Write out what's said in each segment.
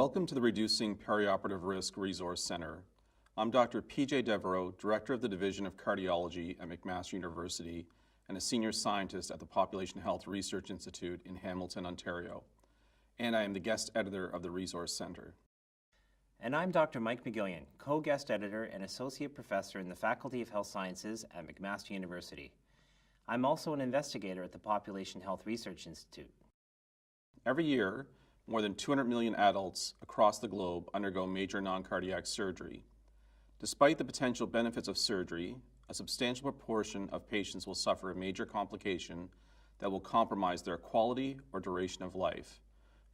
Welcome to the Reducing Perioperative Risk Resource Center. I'm Dr. P.J. Devereaux, Director of the Division of Cardiology at McMaster University and a Senior Scientist at the Population Health Research Institute in Hamilton, Ontario. And I am the Guest Editor of the Resource Center. And I'm Dr. Mike McGillian, Co-Guest Editor and Associate Professor in the Faculty of Health Sciences at McMaster University. I'm also an investigator at the Population Health Research Institute. Every year, more than 200 million adults across the globe undergo major non-cardiac surgery. Despite the potential benefits of surgery, a substantial proportion of patients will suffer a major complication that will compromise their quality or duration of life.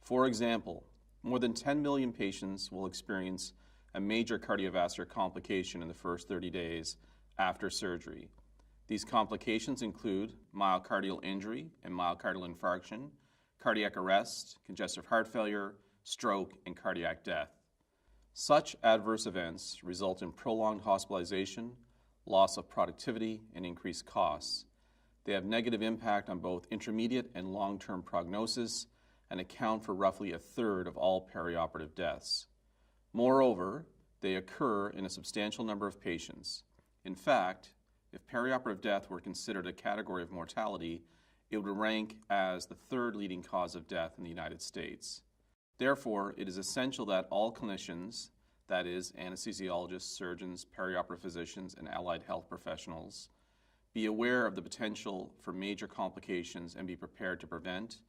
For example, more than 10 million patients will experience a major cardiovascular complication in the first 30 days after surgery. These complications include myocardial injury and myocardial infarction, cardiac arrest, congestive heart failure, stroke, and cardiac death. Such adverse events result in prolonged hospitalization, loss of productivity, and increased costs. They have negative impact on both intermediate and long-term prognosis and account for roughly a third of all perioperative deaths. Moreover, they occur in a substantial number of patients. In fact, if perioperative death were considered a category of mortality, it would rank as the third leading cause of death in the United States. Therefore, it is essential that all clinicians, that is, anesthesiologists, surgeons, perioperative physicians, and allied health professionals, be aware of the potential for major complications and be prepared to prevent,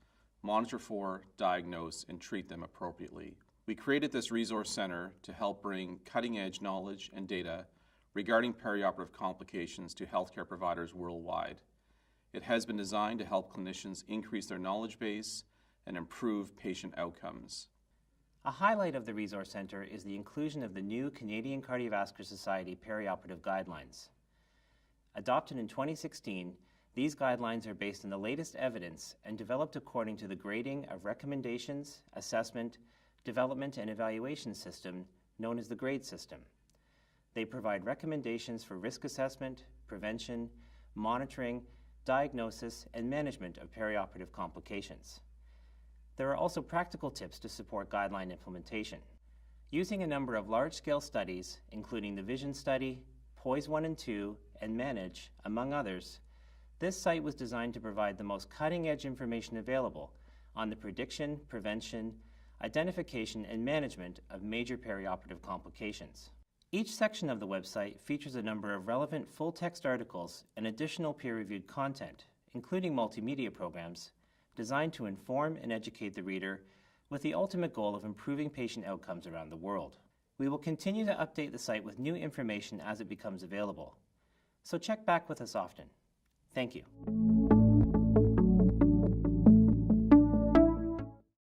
monitor for, diagnose, and treat them appropriately. We created this resource center to help bring cutting-edge knowledge and data regarding perioperative complications to healthcare providers worldwide. It has been designed to help clinicians increase their knowledge base and improve patient outcomes. A highlight of the Resource Center is the inclusion of the new Canadian Cardiovascular Society Perioperative Guidelines. Adopted in 2016, these guidelines are based on the latest evidence and developed according to the grading of recommendations, assessment, development, and evaluation system known as the GRADE system. They provide recommendations for risk assessment, prevention, monitoring, diagnosis, and management of perioperative complications. There are also practical tips to support guideline implementation. Using a number of large-scale studies, including the VISION study, POISE 1 and 2, and MANAGE, among others, this site was designed to provide the most cutting-edge information available on the prediction, prevention, identification, and management of major perioperative complications. Each section of the website features a number of relevant full-text articles and additional peer-reviewed content, including multimedia programs, designed to inform and educate the reader with the ultimate goal of improving patient outcomes around the world. We will continue to update the site with new information as it becomes available, so check back with us often. Thank you.